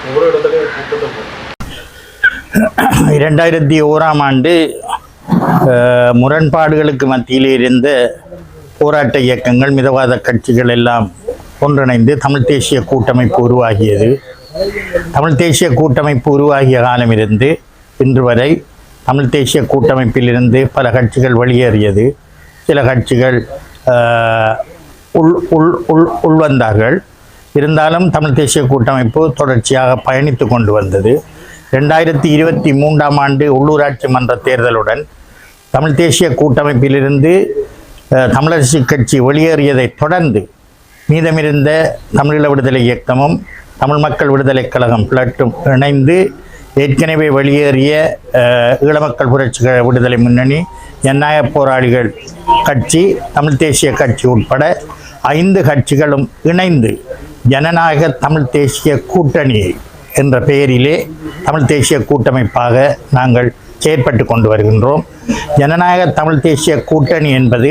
ஒவ்வொரு இடத்துலையும் கூட்டத்தை 2001ஆம் ஆண்டு முரண்பாடுகளுக்கு மத்தியில் இருந்த போராட்ட இயக்கங்கள் மிதவாத கட்சிகள் எல்லாம் ஒன்றிணைந்து தமிழ் தேசிய கூட்டமைப்பு உருவாகியது. தமிழ் தேசிய கூட்டமைப்பு உருவாகிய காலமிருந்து இன்று வரை தமிழ் தேசிய கூட்டமைப்பிலிருந்து பல கட்சிகள் வெளியேறியது. சில கட்சிகள் உள்வந்தார்கள். இருந்தாலும் தமிழ் தேசிய கூட்டமைப்பு தொடர்ச்சியாக பயணித்து கொண்டு வந்தது. 2023ஆம் ஆண்டு உள்ளூராட்சி மன்ற தேர்தலுடன் தமிழ் தேசிய கூட்டமைப்பிலிருந்து தமிழரசு கட்சி வெளியேறியதை தொடர்ந்து மீதமிருந்த தமிழீழ விடுதலை இயக்கமும் தமிழ் மக்கள் விடுதலை கழகம் பிளட்டும் இணைந்து ஏற்கனவே வெளியேறிய ஈழமக்கள் புரட்சி விடுதலை முன்னணி, ஜனநாயக போராளிகள் கட்சி, தமிழ் தேசிய கட்சி உட்பட 5 கட்சிகளும் இணைந்து ஜனநாயக தமிழ் தேசிய கூட்டணி என்ற பெயரிலே தமிழ் தேசிய கூட்டமைப்பாக நாங்கள் செயற்பட்டு கொண்டு வருகின்றோம். ஜனநாயக தமிழ் தேசிய கூட்டணி என்பது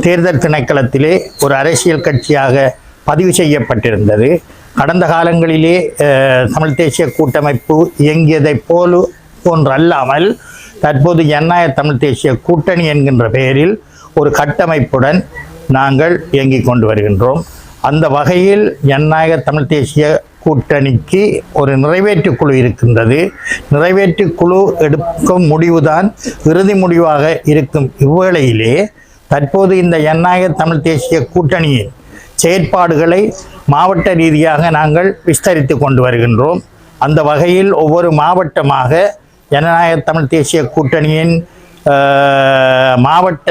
தேர்தல் திணைக்களத்திலே ஒரு அரசியல் கட்சியாக பதிவு செய்யப்பட்டிருந்தது. கடந்த காலங்களிலே தமிழ் தேசிய கூட்டமைப்பு இயங்கியதை போன்றல்லாமல் தற்போது ஜனநாயக தமிழ் தேசிய கூட்டணி என்கின்ற பெயரில் ஒரு கட்டமைப்புடன் நாங்கள் இயங்கிக் கொண்டு வருகின்றோம். அந்த வகையில் ஜனநாயக தமிழ் தேசிய கூட்டணிக்கு ஒரு நிறைவேற்று குழு இருக்கின்றது. நிறைவேற்று குழு எடுக்கும் முடிவுதான் இறுதி முடிவாக இருக்கும் இவ்வேளையிலே தற்போது இந்த ஜனநாயக தமிழ் தேசிய கூட்டணியின் செயற்பாடுகளை மாவட்ட ரீதியாக நாங்கள் விஸ்தரித்து கொண்டு வருகின்றோம். அந்த வகையில் ஒவ்வொரு மாவட்டமாக ஜனநாயக தமிழ் தேசிய கூட்டணியின் மாவட்ட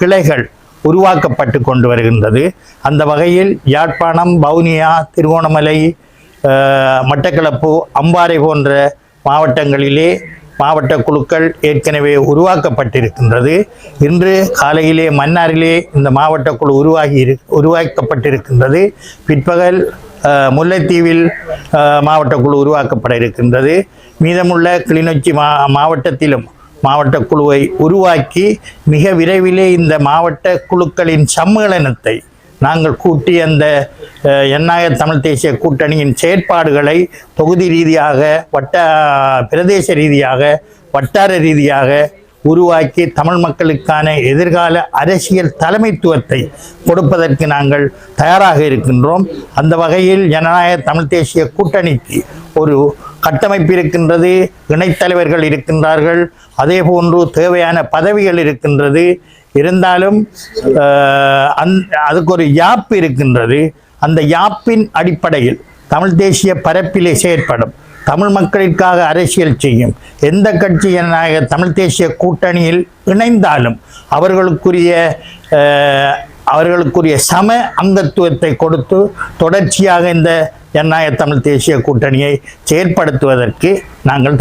கிளைகள் உருவாக்கப்பட்டு கொண்டு வருகின்றது. அந்த வகையில் யாழ்ப்பாணம், வவுனியா, திருகோணமலை, மட்டக்களப்பு, அம்பாறை போன்ற மாவட்டங்களிலே மாவட்ட குழுக்கள் ஏற்கனவே உருவாக்கப்பட்டிருக்கின்றது. இன்று காலையிலே மன்னாரிலே இந்த மாவட்ட குழு உருவாக்கப்பட்டிருக்கின்றது. பிற்பகல் முல்லைத்தீவில் மாவட்ட குழு உருவாக்கப்பட இருக்கின்றது. மீதமுள்ள கிளிநொச்சி மாவட்டத்திலும் மாவட்ட குழுவை உருவாக்கி மிக விரைவிலே இந்த மாவட்ட குழுக்களின் சம்மேளனத்தை நாங்கள் கூட்டி அந்த ஜனநாயக தமிழ் தேசிய கூட்டணியின் செயற்பாடுகளை தொகுதி ரீதியாக பிரதேச ரீதியாக வட்டார ரீதியாக உருவாக்கி தமிழ் மக்களுக்கான எதிர்கால அரசியல் தலைமைத்துவத்தை கொடுப்பதற்கு நாங்கள் தயாராக இருக்கின்றோம். அந்த வகையில் ஜனநாயக தமிழ் தேசிய கூட்டணிக்கு ஒரு கட்டமைப்பு இருக்கின்றது, இணைத்தலைவர்கள் இருக்கின்றார்கள், அதே போன்று தேவையான பதவிகள் இருக்கின்றது. இருந்தாலும் அதுக்கு ஒரு யாப்பு இருக்கின்றது. அந்த யாப்பின் அடிப்படையில் தமிழ் தேசிய பரப்பிலே செயற்படும் தமிழ் மக்களுக்காக அரசியல் செய்யும் எந்த கட்சி ஜனநாயக தமிழ் தேசிய கூட்டணியில் இணைந்தாலும் அவர்களுக்குரிய சம அங்கத்துவத்தை கொடுத்து தொடர்ச்சியாக இந்த ஜனநாயக தமிழ் தேசிய கூட்டணியை செயற்படுத்துவதற்கு நாங்கள்